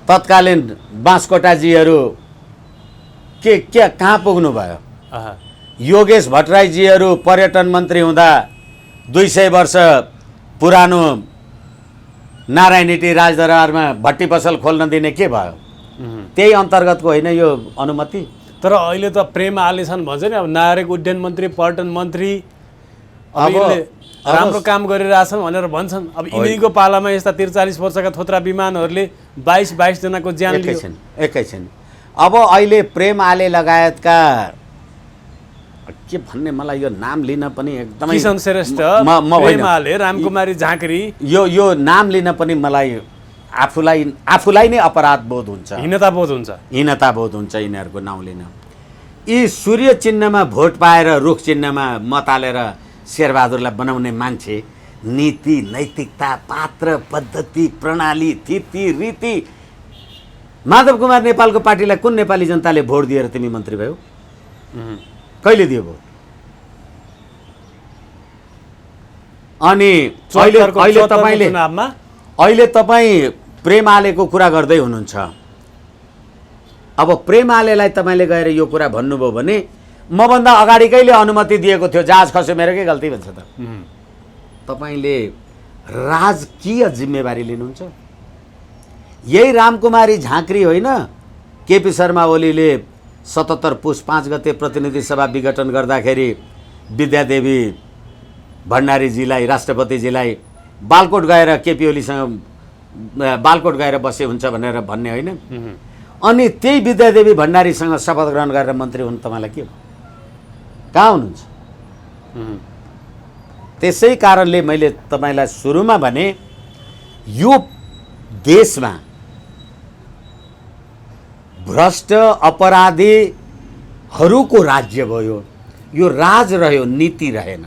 तत्कालीन बाँसकोटाजीहरू के कहाँ पुग्नु भयो? योगेश भट्टराईजीहरू पर्यटन मन्त्री हुँदा 200 वर्ष पुरानो नारायणहिटी राजदरबारमा भट्टी पसल खोल्न दिने के भयो? त्यही अन्तर्गतको होइन यो अनुमति? तर अहिले त प्रेम आले छन् भन्छ नि, अब नागरिक उड्डयन मन्त्री, पर्यटन मन्त्री अब राम्रो काम गरिरहेछन् भनेर भन्छन्। अब यिनीको पालामा यस्ता 43 वर्षका थोत्रा विमानहरूले 22 जनाको ज्यान लियो। एकैछिन अब अहिले प्रेम आले लगायतका के भन्ने, मलाई यो नाम लिन पनि एकदमै, किशन श्रेष्ठ, प्रेम आले, रामकुमारी झाँक्री, यो नाम लिन पनि मलाई आफूलाई नै अपराध बोध हुन्छ, हीनता बोध हुन्छ यिनीहरूको नाउँ लिन। यी सूर्य चिन्हमा भोट पाएर रुख चिन्हमा मत हालेर शेरबहादुरलाई बनाउने मान्छे नीति, नैतिकता, पात्र, पद्धति, प्रणाली, थिति, रीति। माधव कुमार नेपालको पार्टीलाई कुन नेपाली जनताले भोट दिएर तिमी मन्त्री भयो? कहिले दियो भोट? अनि अहिले तपाईँ प्रेम आलेको कुरा गर्दै हुनुहुन्छ। अब प्रेम आलेलाई तपाईँले गएर यो कुरा भन्नुभयो भने मभन्दा अगाडि कहिले अनुमति दिएको थियो, जहाज खस्यो, मेरो के गल्ती भन्छ त? तपाईँले राजकीय जिम्मेवारी लिनुहुन्छ। यही रामकुमारी झाँक्री होइन, केपी शर्मा ओलीले 77 पुस 5 गते प्रतिनिधि सभा विघटन गर्दाखेरि विद्यादेवी भण्डारीजीलाई, राष्ट्रपतिजीलाई बालकोट गएर केपी ओलीसँग बालकोट गएर बसे हुन्छ भनेर भन्ने होइन? अनि त्यही विद्यादेवी भण्डारीसँग शपथ ग्रहण गरेर मन्त्री हुनु तपाईँलाई के हो? कहाँ हुनुहुन्छ? त्यसै कारणले मैले तपाईँलाई सुरुमा भने यो देशमा भ्रष्ट अपराधीहरूको राज्य भयो। यो राज रह्यो, नीति रहेन।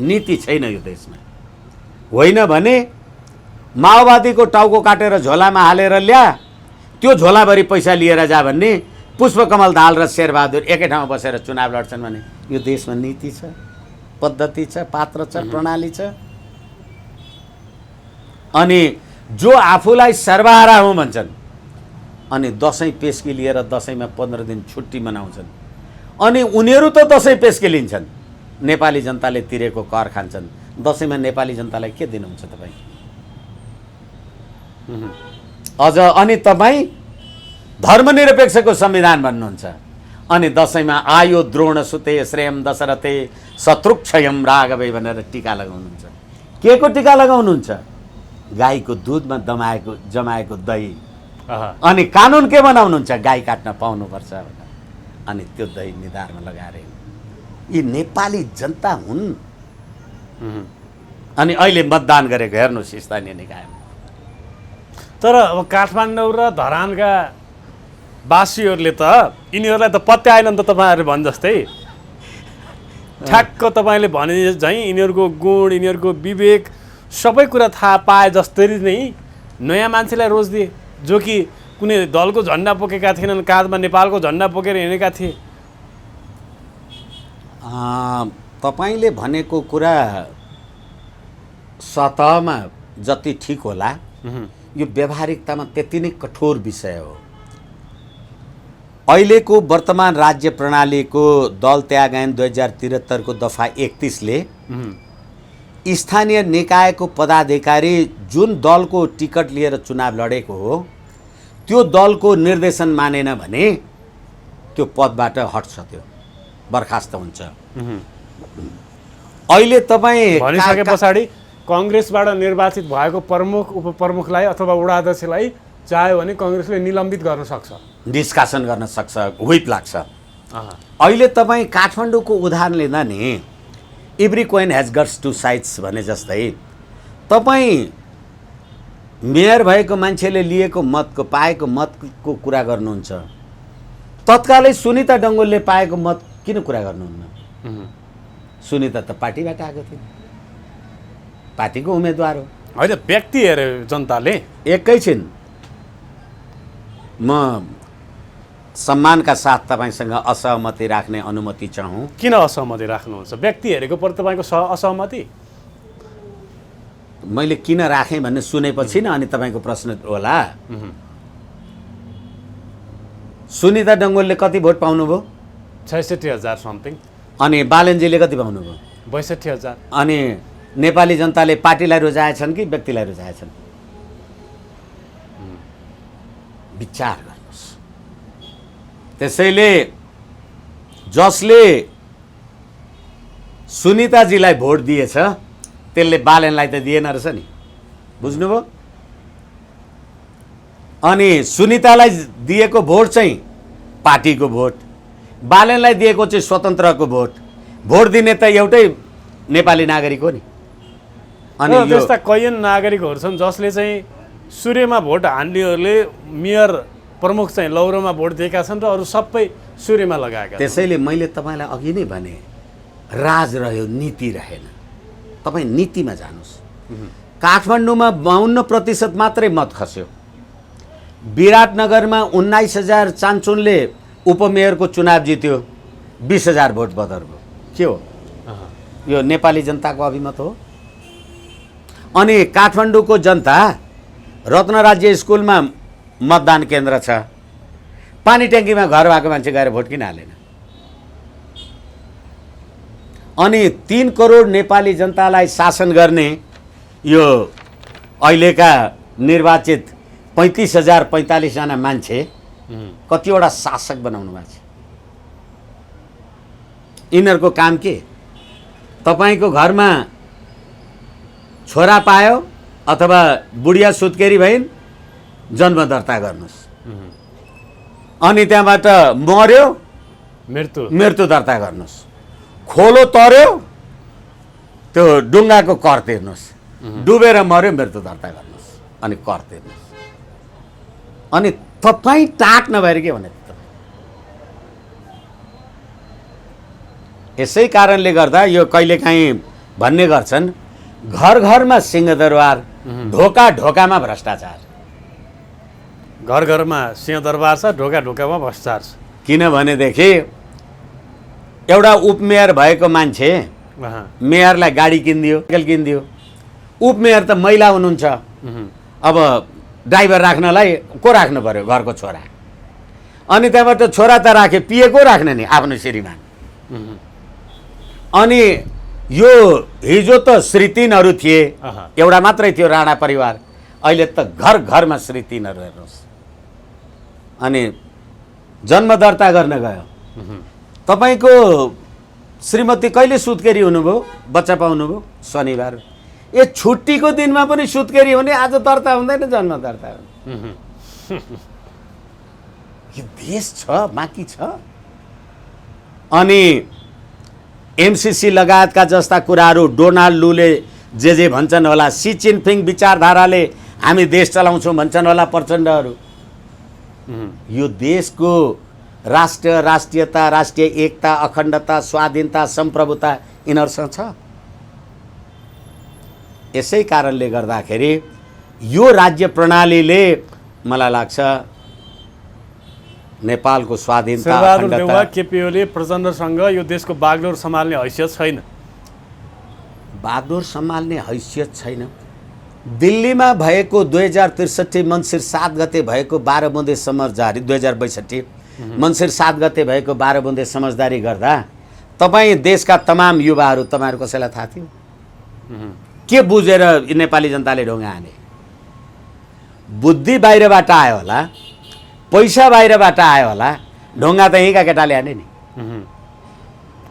नीति छैन यो देशमा। होइन भने माओवादीको टाउको काटेर झोलामा हालेर ल्या, त्यो झोलाभरि पैसा लिएर जा भन्ने पुष्पकमल दाहाल र शेरबहादुर एकै ठाउँमा बसेर चुनाव लड्छन् भने यो देशमा नीति छ, पद्धति छ, पात्र छ, प्रणाली छ। अनि जो आफूलाई सर्वहारा हुँ भन्छन् अनि दसैँ पेस्की लिएर दसैँमा 15 दिन छुट्टी मनाउँछन्, अनि उनीहरू त दसैँ पेस्की लिन्छन्, नेपाली जनताले तिरेको कर खान्छन्, दसैँमा नेपाली जनतालाई के दिनुहुन्छ तपाईँ? अझ अनि तपाईँ धर्मनिरपेक्षको संविधान भन्नुहुन्छ, अनि दसैँमा आयो द्रोण सुते श्रेयम दशरथे शत्रुक्षयम राघवे भनेर टीका लगाउनुहुन्छ। के को टीका लगाउनुहुन्छ? गाईको दुधमा जमाएको दही। अनि कानुन के बनाउनुहुन्छ? गाई काट्न पाउनुपर्छ भनेर। अनि त्यो दही निधारमा लगाएर यी नेपाली जनता हुन्। अनि अहिले मतदान गरेको हेर्नुहोस् स्थानीय निकायमा। तर अब काठमाडौँ र धरानका वासीहरूले त यिनीहरूलाई त पत्याएन नि त तपाईँहरू भने जस्तै। ठ्याक्क तपाईँले भने झैँ यिनीहरूको गुण, यिनीहरूको विवेक सबै कुरा थाहा पाए जस्तै नै नयाँ मान्छेलाई रोज दिए, जो कि कुनै दलको झन्डा बोकेका थिएनन्, काँधमा नेपालको झन्डा बोकेर हिँडेका थिए। तपाईँले भनेको कुरा सतहमा जति ठिक होला, यो व्यावहारिकतामा त्यति नै कठोर विषय हो। अहिलेको वर्तमान राज्य प्रणालीको दल त्याग ऐन 2073 को दफा 31ले स्थानीय निकायको पदाधिकारी जुन दलको टिकट लिएर चुनाव लडेको हो त्यो दलको निर्देशन मानेन भने त्यो पदबाट हट्छ, त्यो बर्खास्त हुन्छ। अहिले तपाईँ भनिसके पछाडि कांग्रेसबाट निर्वाचित भएको प्रमुख उपप्रमुखलाई अथवा वडा अध्यक्षलाई चाह्यो भने कांग्रेसले निलम्बित गर्न सक्छ, निष्कासन गर्न सक्छ, व्हिप लाग्छ। अहिले तपाईँ काठमाडौँको उदाहरण लिँदा नि every coin has guts to sides भने जस्तै तपाईँ मेयर भएको मान्छेले लिएको मतको पाएको मतको कुरा गर्नुहुन्छ, तत्कालै सुनिता डङ्गोलले पाएको मत किन कुरा गर्नुहुन्न? सुनिता त पार्टीबाट आएको थियो, पार्टीको उम्मेदवार हो। होइन, व्यक्ति हेरे जनताले। एकैछिन म सम्मानका साथ तपाईँसँग असहमति राख्ने अनुमति चाहूँ। किन असहमति राख्नुहुन्छ? व्यक्ति हेरेको पर तपाईँको असहमति? मैले किन राखेँ भन्ने सुनेपछि न अनि तपाईँको प्रश्न होला। सुनिता डङ्गोलले कति भोट पाउनुभयो? 66,000 समथिङ। अनि बालनजीले कति पाउनुभयो? 62,000। अनि नेपाली जनताले पार्टीलाई रुचाएछन् कि व्यक्तिलाई रुचाएछन्? विचार गर्नुहोस्। त्यसैले जसले सुनिताजीलाई भोट दिएछ त्यसले बालनलाई त दिएन रहेछ नि, बुझ्नुभयो? अनि सुनितालाई दिएको भोट चाहिँ पार्टीको भोट, बालनलाई दिएको चाहिँ स्वतन्त्रको भोट। भोट दिने त एउटै नेपाली नागरिक हो नि। अनि त्यस्ता कैयन नागरिकहरू छन् जसले चाहिँ सूर्यमा भोट हान्नेहरूले मेयर प्रमुख चाहिँ लौरोमा भोट दिएका छन् र अरू सबै सूर्यमा लगाएका। त्यसैले मैले तपाईँलाई अघि नै भने राज रह्यो, नीति रहेन। तपाईँ नीतिमा जानुहोस्। काठमाडौँमा 52% मात्रै मत खस्यो। विराटनगरमा 19,000 चान्चुनले उपमेयरको चुनाव जित्यो, 20,000 भोट बदर भयो। के हो यो? नेपाली जनताको अभिमत हो। अनि काठमाडौँको जनता रत्न राज्य स्कुलमा मतदान केन्द्र छ, पानी ट्याङ्कीमा घर भएको मान्छे गएर भोट किन हालेन? अनि 3 करोड नेपाली जनतालाई शासन गर्ने यो अहिलेका निर्वाचित 35,045 जना मान्छे कतिवटा शासक बनाउनु भएको छ? यिनीहरूको काम के? तपाईँको घरमा छोरा पायो अथवा बुढिया सुत्केरी भइन्, जन्म दर्ता गर्नुहोस्। अनि त्यहाँबाट मर्यो, मृत्यु दर्ता गर्नुहोस्। खोलो तर्यो, त्यो डुङ्गाको कर तिर्नुहोस्। डुबेर मर्यो, मृत्यु दर्ता गर्नुहोस् अनि कर तिर्नुहोस्। अनि तपाईँ टाट नभएर के भने? यसै कारणले गर्दा यो कहिलेकाहीँ भन्ने गर्छन् घर घरमा सिंहदरबार, ढोका ढोकामा भ्रष्टाचार। घर घरमा सिंहदरबार छ, ढोका ढोकामा भ्रष्टाचार छ। किनभनेदेखि एउटा उपमेयर भएको मान्छे मेयरलाई गाडी किनिदियो, किनिदियो। उपमेयर त महिला हुनुहुन्छ, अब ड्राइभर राख्नलाई को राख्नु पर्यो? घरको छोरा। अनि त्यहाँबाट छोरा त राखे, पिएको राख्ने नि आफ्नो श्रीमान। अनि यो हिजो त श्री 3हरू थिए, अहँ। एउटा मात्रै थियो राणा परिवार, अहिले त घर घरमा श्री 3हरू हेर्नुहोस्। अनि जन्म दर्ता गर्न गयो, तपाईँको श्रीमती कहिले सुत्केरी हुनुभयो, बच्चा पाउनुभयो? शनिबार। ए छुट्टीको दिनमा पनि सुत्केरी हुने, आज दर्ता हुँदैन, जन्म दर्ता हुँदैन। यो देश छ, बाँकी छ। अनि एमसिसी लगायतका जस्ता कुराहरू डोनाल्ड लूले जे भन्छन् होला, सी जिनपिङ विचारधाराले हामी देश चलाउँछौँ भन्छन् होला प्रचण्डहरू। यो देशको राष्ट्रियता, राष्ट्रिय एकता, अखण्डता, स्वाधीनता, सम्प्रभुता यिनीहरूसँग छ। यसै कारणले गर्दाखेरि यो राज्य प्रणालीले मलाई लाग्छ नेपालको स्वाधीनता, शेरबहादुर देउवा अखण्डता। केपी ओली प्रचण्डसँग यो देशको बागडोर सम्हाल्ने हैसियत छैन। बागडोर सम्हाल्ने हैसियत छैन। दिल्लीमा भएको 2063 मङ्सिर 7 गते भएको 12 बुँदे समझदारी, 2062 मङ्सिर 7 गते भएको 12 बुँदे समझदारी गर्दा तपाईँ देशका तमाम युवाहरू, तपाईँहरू कसैलाई थाहा थियो के बुझेर नेपाली जनताले ढुङ्गा हाने? बुद्धि बाहिरबाट आयो होला, पैसा बाहिरबाट आयो होला, ढुङ्गा त यहीँका केटाले हाने नि।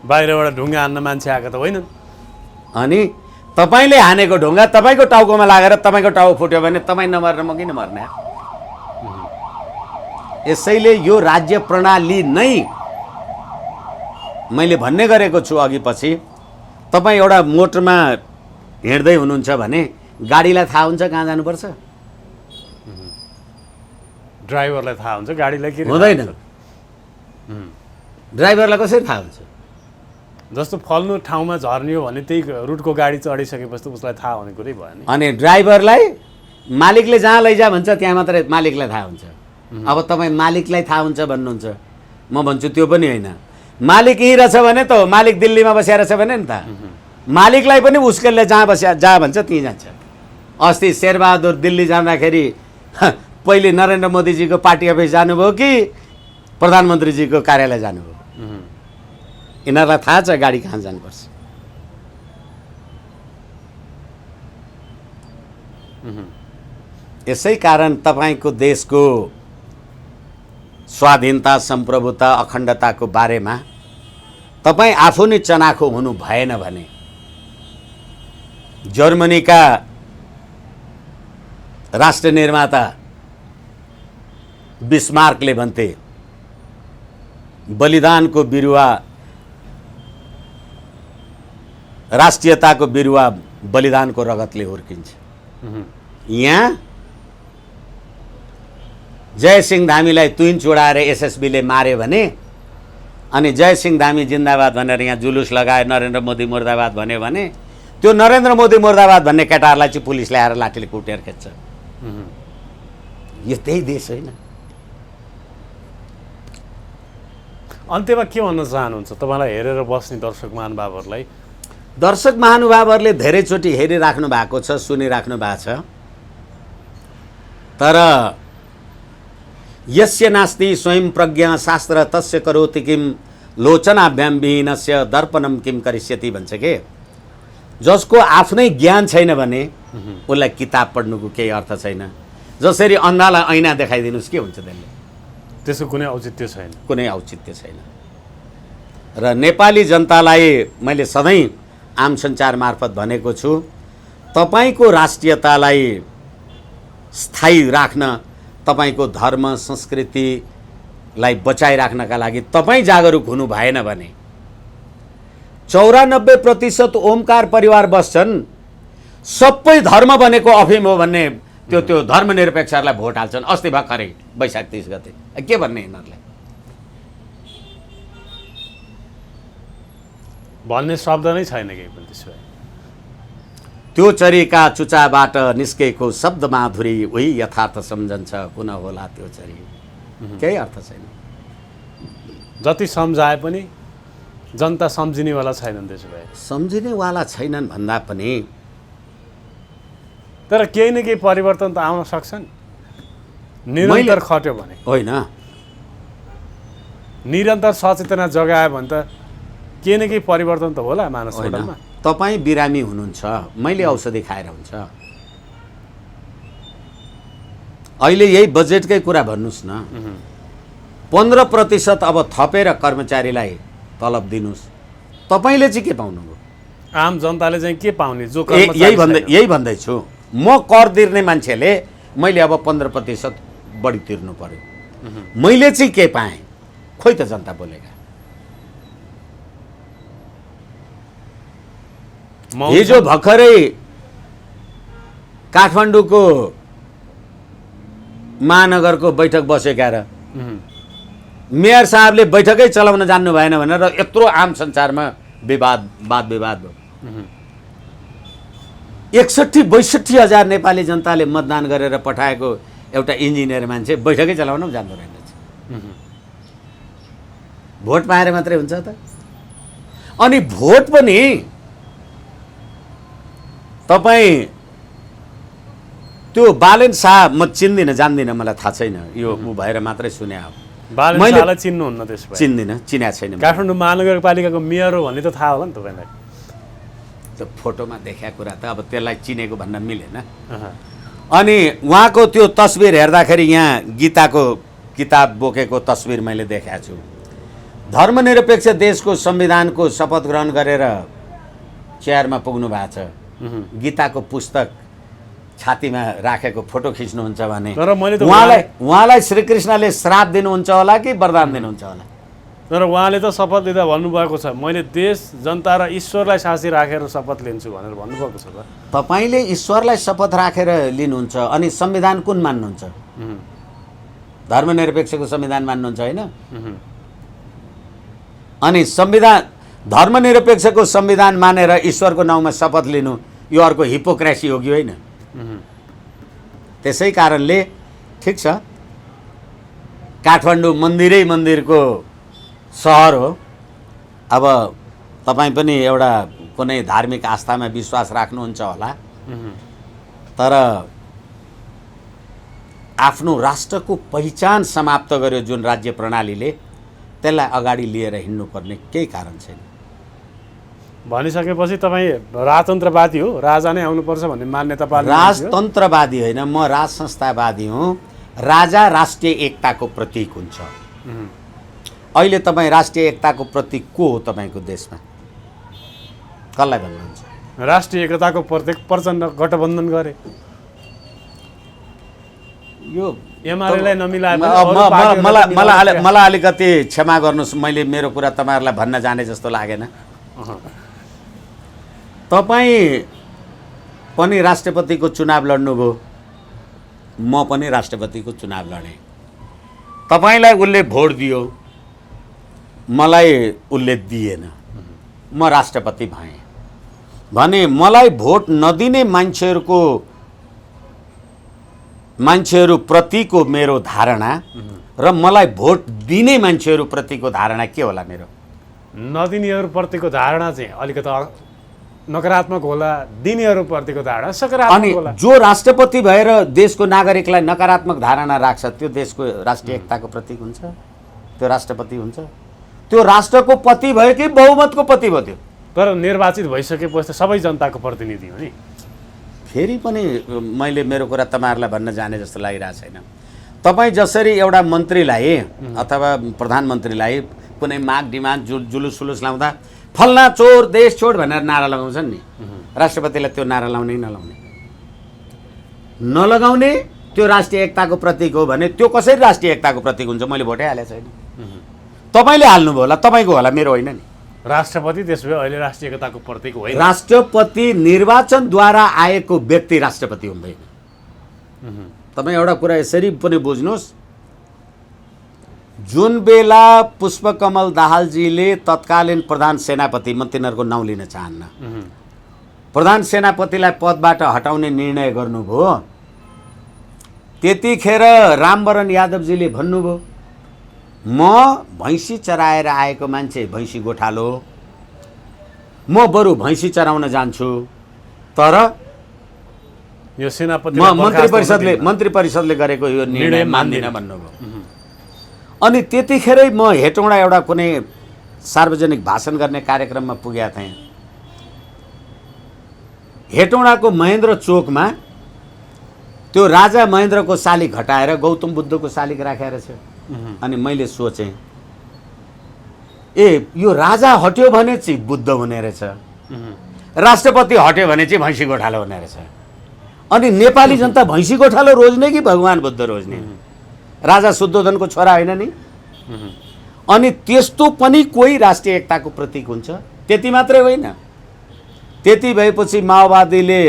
बाहिरबाट ढुङ्गा हान्न मान्छे आएको त होइनन्। अनि तपाईँले हानेको ढुङ्गा तपाईँको टाउकोमा लागेर तपाईँको टाउको फुट्यो भने तपाईँ नमर्न म किन मर्ने? यसैले यो राज्य प्रणाली नै मैले भन्ने गरेको छु अघि पछि। तपाईँ एउटा मोटरमा हिँड्दै हुनुहुन्छ भने गाडीलाई थाहा हुन्छ कहाँ जानुपर्छ? ड्राइभरलाई थाहा हुन्छ, गाडीलाई के हुँदैन। ड्राइभरलाई कसरी थाहा हुन्छ? जस्तो फल्नु ठाउँमा झर्ने हो भने त्यही रुटको गाडी चढिसकेपछि त उसलाई थाहा हुने कुरै भयो नि। अनि ड्राइभरलाई मालिकले जहाँ लैजा भन्छ त्यहाँ मात्रै मालिकलाई थाहा हुन्छ। अब तपाईँ मालिकलाई थाहा हुन्छ भन्नुहुन्छ, म भन्छु त्यो पनि होइन। मालिक यहीँ रहेछ भने त मालिक दिल्लीमा बसेर रहेछ भने नि त मालिकलाई पनि उसले जहाँ भन्छ त्यहीँ जान्छ। अस्ति शेरबहादुर दिल्ली जाँदाखेरि पहिले नरेन्द्र मोदीजीको पार्टी अफिस जानुभयो कि प्रधानमन्त्रीजीको कार्यालय जानुभयो? यिनीहरूलाई थाहा छ गाडी कहाँ जानुपर्छ। यसै कारण तपाईँको देशको स्वाधीनता, सम्प्रभुता, अखण्डताको बारेमा तपाईँ आफू नै चनाखो हुनु भएन भने जर्मनीका राष्ट्र निर्माता बिस्मार्कले भन्थे बलिदानको बिरुवा, राष्ट्रियताको बिरुवा बलिदानको रगतले हुर्किन्छ। यहाँ जयसिंह धामीलाई तुइन चुडाएर एसएसबीले मार्यो भने अनि जयसिंह धामी जिन्दाबाद भनेर यहाँ जुलुस लगाए, नरेन्द्र मोदी मुर्दाबाद भन्यो भने त्यो नरेन्द्र मोदी मुर्दाबाद भन्ने केटाहरूलाई चाहिँ पुलिस ल्याएर लाठीले कुटेर खेल्छ। यो त्यही देश होइन? अन्त्यमा के भन्न चाहनुहुन्छ तपाईँलाई हेरेर बस्ने दर्शक महानुभावहरूलाई? दर्शक महानुभावहरूले धेरैचोटि हेरिराख्नु भएको छ, सुनिराख्नु भएको छ। तर यस्य नास्ति स्वयं प्रज्ञा शास्त्र तस्य करोति किम लोचनाभ्याम विहीनस्य दर्पणम किम करिष्यति भन्छ के। जसको आफ्नै ज्ञान छैन भने उसलाई किताब पढ्नुको केही अर्थ छैन। जसरी अन्धालाई ऐना देखाइदिनुहोस् के हुन्छ त्यसले? त्यसको कुनै औचित्य छैन, कुनै औचित्य छैन। र नेपाली जनतालाई मैले सधैँ आम सञ्चार मार्फत भनेको छु, तपाईँको राष्ट्रियतालाई स्थायी राख्न, तपाईँको धर्म संस्कृतिलाई बचाइराख्नका लागि तपाईँ जागरुक हुनु भएन भने 94% ओमकार परिवार बस्छन्, सबै धर्म बनेको अफिम हो भन्ने त्यो धर्मनिरपेक्षहरूलाई भोट हाल्छन्। अस्ति भर्खरै वैशाख 30 गते के भन्ने यिनीहरूलाई? भन्ने शब्द नै छैन केही पनि। त्यसो भए त्यो चरीका चुचाबाट निस्केको शब्द माधुरी उही यथार्थ सम्झन्छ, कुन होला त्यो चरी? केही अर्थ छैन। जति सम्झाए पनि जनता सम्झिनेवाला छैनन्। त्यसो भए सम्झिनेवाला छैनन् भन्दा पनि तर केही न केही परिवर्तन त आउन सक्छन् निरन्तर खट्यो भने। होइन, निरन्तर सचेतना जगायो भने त केही न केही परिवर्तन त होला मानव होइन, जीवनमा। तपाईँ बिरामी हुनुहुन्छ, मैले औषधि खाएर हुन्छ। अहिले यही बजेटकै कुरा भन्नुहोस् न, 15% अब थपेर कर्मचारीलाई तलब दिनुहोस्, तपाईँले चाहिँ के पाउनुभयो? आम जनताले चाहिँ के पाउने? जो यही भन्दैछु म, कर तिर्ने मान्छेले मैले अब 15% बढी तिर्नु पर्यो, मैले चाहिँ के पाएँ? खोइ त जनता बोलेका। हिजो भर्खरै काठमाडौँको महानगरको बैठक बसेका र मेयर साहबले बैठकै चलाउन जान्नु भएन भनेर यत्रो आम संसारमा वाद विवाद भयो। 61-62 हजार नेपाली जनताले मतदान गरेर पठाएको एउटा इन्जिनियर मान्छे बैठकै चलाउन पनि जान्दैन रहेछ। भोट पाएर मात्रै हुन्छ त? अनि भोट पनि तपाईँ त्यो बालेन शाह म चिन्दिनँ, जान्दिनँ, मलाई थाहा छैन, यो ऊ भएर मात्रै सुने हो। मैले चिन्नुहुन्न? त्यसमा चिन्दिनँ, चिनेको छैन। काठमाडौँ महानगरपालिकाको मेयर हो भन्ने त थाहा होला नि तपाईँलाई? त्यो फोटोमा देखाएको कुरा त अब त्यसलाई चिनेको भन्न मिलेन। अनि उहाँको त्यो तस्बिर हेर्दाखेरि यहाँ गीताको किताब बोकेको तस्बिर मैले देखाएको छु। धर्मनिरपेक्ष देशको संविधानको शपथ ग्रहण गरेर चेयरमा पुग्नु भएको छ, गीताको पुस्तक छातीमा राखेको फोटो खिच्नुहुन्छ भने उहाँलाई श्रीकृष्णले श्राप दिनुहुन्छ होला कि वरदान दिनुहुन्छ होला? तर उहाँले त शपथ लिँदा भन्नुभएको छ, मैले देश, जनता र ईश्वरलाई साक्षी राखेर शपथ लिन्छु भनेर भन्नुभएको छ। तपाईँले ईश्वरलाई शपथ राखेर लिनुहुन्छ अनि संविधान कुन मान्नुहुन्छ? धर्मनिरपेक्षको संविधान मान्नुहुन्छ होइन? अनि संविधान, धर्मनिरपेक्षको संविधान मानेर ईश्वरको नाउँमा शपथ लिनु यो अर्को हिपोक्रेसी हो कि होइन? त्यसै कारणले ठिक छ, काठमाडौँ मन्दिरै मन्दिरको सहर हो। अब तपाईँ पनि एउटा कुनै धार्मिक आस्थामा विश्वास राख्नुहुन्छ होला, तर आफ्नो राष्ट्रको पहिचान समाप्त गर्यो जुन राज्य प्रणालीले, त्यसलाई अगाडि लिएर हिँड्नुपर्ने केही कारण छैन। भनिसकेपछि तपाईँ राजतन्त्रवादी हो, राजा नै आउनुपर्छ भन्ने मान्यता पाल्नु? राजतन्त्रवादी होइन, म राज संस्थावादी हुँ। राजा राष्ट्रिय एकताको प्रतीक हुन्छ। अहिले तपाईँ राष्ट्रिय एकताको प्रतीक को हो तपाईँको देशमा? कसलाई भन्नुहुन्छ? राष्ट्रिय एकताको प्रतीक प्रचण्ड गठबन्धन गरे, यो एमालेलाई नमिलाएर। मलाई अलिकति क्षमा गर्नुहोस्, मैले मेरो कुरा तपाईँहरूलाई भन्न जाने जस्तो लागेन। तपाईँ पनि राष्ट्रपतिको चुनाव लड्नुभयो, म पनि राष्ट्रपतिको चुनाव लडेँ। तपाईँलाई उसले भोट दियो, मलाई उसले दिएन, म राष्ट्रपति भएँ भने मलाई भोट नदिने मान्छेहरूप्रतिको मेरो धारणा र मलाई भोट दिने मान्छेहरूप्रतिको धारणा के होला? मेरो नदिनेहरूप्रतिको धारणा चाहिँ अलिकति नकारात्मक होला, दिनेहरूप्रतिको धारणा सकारात्मक होला। जो राष्ट्रपति भएर देशको नागरिकलाई नकारात्मक धारणा राख्छ त्यो देशको राष्ट्रिय एकताको प्रतीक हुन्छ? त्यो राष्ट्रपति हुन्छ? त्यो राष्ट्रको पति भयो कि बहुमतको पति भयो? त्यो तर निर्वाचित भइसकेपछि सबै जनताको प्रतिनिधि हो नि। फेरि पनि मैले मेरो कुरा तपाईँहरूलाई भन्न जाने जस्तो लागिरहेको छैन। तपाईँ जसरी एउटा मन्त्रीलाई अथवा प्रधानमन्त्रीलाई कुनै माग डिमान्ड जुलुस सुलुस लाउँदा फल्ना चोर देश छोड भनेर नारा लगाउँछन् नि, राष्ट्रपतिलाई त्यो नारा लाउने नलगाउने त्यो राष्ट्रिय एकताको प्रतीक हो भने त्यो कसरी राष्ट्रिय एकताको प्रतीक हुन्छ? मैले भोटै हालेको छैन, तपाईँले हाल्नुभयो होला, तपाईँको होला, मेरो होइन नि। राष्ट्रपति त्यसो भए अहिले राष्ट्रिय एकताको प्रतीक होइन। राष्ट्रपति निर्वाचनद्वारा आएको व्यक्ति राष्ट्रपति हुँदैन। तपाईँ एउटा कुरा यसरी पनि बुझ्नुहोस्, जुन बेला पुष्पकमल दाहालजीले तत्कालीन प्रधान सेनापति, म तिनीहरूको नाउँ लिन चाहन्न, प्रधान सेनापतिलाई पदबाट हटाउने निर्णय गर्नुभयो, त्यतिखेर रामवरण यादवजीले भन्नुभयो म भैँसी चराएर आएको मान्छे, भैँसी गोठालो, म बरु भैँसी चराउन जान्छु, तर यो सेनापति मन्त्री परिषदले गरेको यो निर्णय मान्दिनँ भन्नुभयो। अनि त्यतिखेरै म हेटौँडा एउटा कुनै सार्वजनिक भाषण गर्ने कार्यक्रममा पुगेका थिएँ। हेटौँडाको महेन्द्र चोकमा त्यो राजा महेन्द्रको शालिग हटाएर गौतम बुद्धको शालिग राखेर छ। अनि मैले सोचेँ ए यो राजा हट्यो भने चाहिँ बुद्ध हुने रहेछ, राष्ट्रपति हट्यो भने चाहिँ भैँसी गोठालो हुने रहेछ। अनि नेपाली जनता भैँसी गोठालो रोज्ने कि भगवान् बुद्ध रोज्ने? राजा शुद्धोधनको छोरा होइन नि? अनि त्यस्तो पनि कोही राष्ट्रिय एकताको प्रतीक हुन्छ? त्यति मात्रै होइन, त्यति भएपछि माओवादीले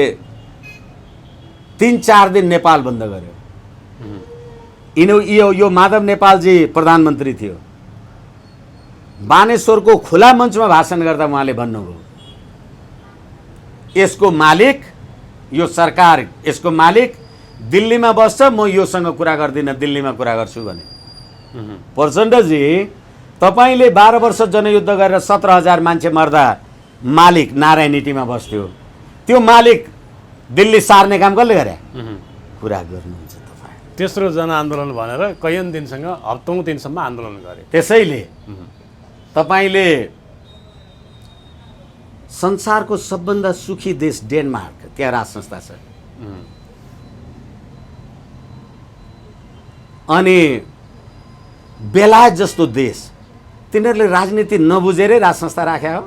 3-4 दिन नेपाल बन्द गर्यो। यो माधव नेपालजी प्रधानमन्त्री थियो, बानेश्वरको खुला मञ्चमा भाषण गर्दा उहाँले भन्नुभयो यसको मालिक, यो सरकार यसको मालिक दिल्लीमा बस्छ, म योसँग कुरा गर्दिनँ, दिल्लीमा कुरा गर्छु भने। प्रचण्डजी तपाईँले 12 वर्ष जनयुद्ध गरेर 17,000 मान्छे मर्दा मालिक नारायणीटीमा बस्थ्यो, त्यो मालिक दिल्ली सार्ने काम कसले गरे? कुरा गर्नुहुन्छ तपाईँ। तेस्रो जनआन्दोलन भनेर कैयन दिनसँग हप्तौँ दिनसम्म आन्दोलन गरे। त्यसैले तपाईँले संसारको सबभन्दा सुखी देश डेनमार्क, त्यहाँ राज संस्था छ। अनि बेलायत जस्तो देश, तिनीहरूले राजनीति नबुझेरै राज संस्था राख्या हो।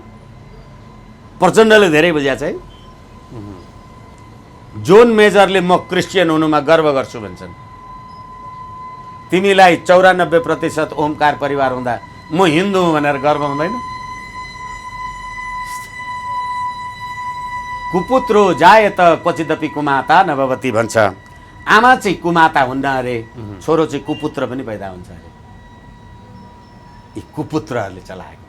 प्रचण्डले धेरै बुझ्या छ है। जोन मेजरले म क्रिस्चियन हुनुमा गर्व गर्छु भन्छन्। तिमीलाई 94% ओमकार परिवार हुँदा म हिन्दू हुँ भनेर गर्व हुँदैन? कुपुत्रो जायत क्वचिदपि कुमाता नभवती भन्छ। आमा चाहिँ कुमाता हुन्न अरे, छोरो चाहिँ कुपुत्र पनि पैदा हुन्छ अरे। यी कुपुत्रहरूले चलाएको।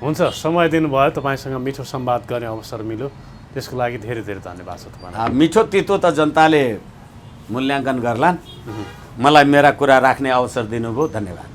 हुन्छ, समय दिनुभयो, तपाईँसँग मिठो संवाद गर्ने अवसर मिल्यो, त्यसको लागि धेरै धेरै धन्यवाद छ तपाईँलाई। मिठो तितो त जनताले मूल्याङ्कन गर्लान्। मलाई मेरा कुरा राख्ने अवसर दिनुभयो, धन्यवाद।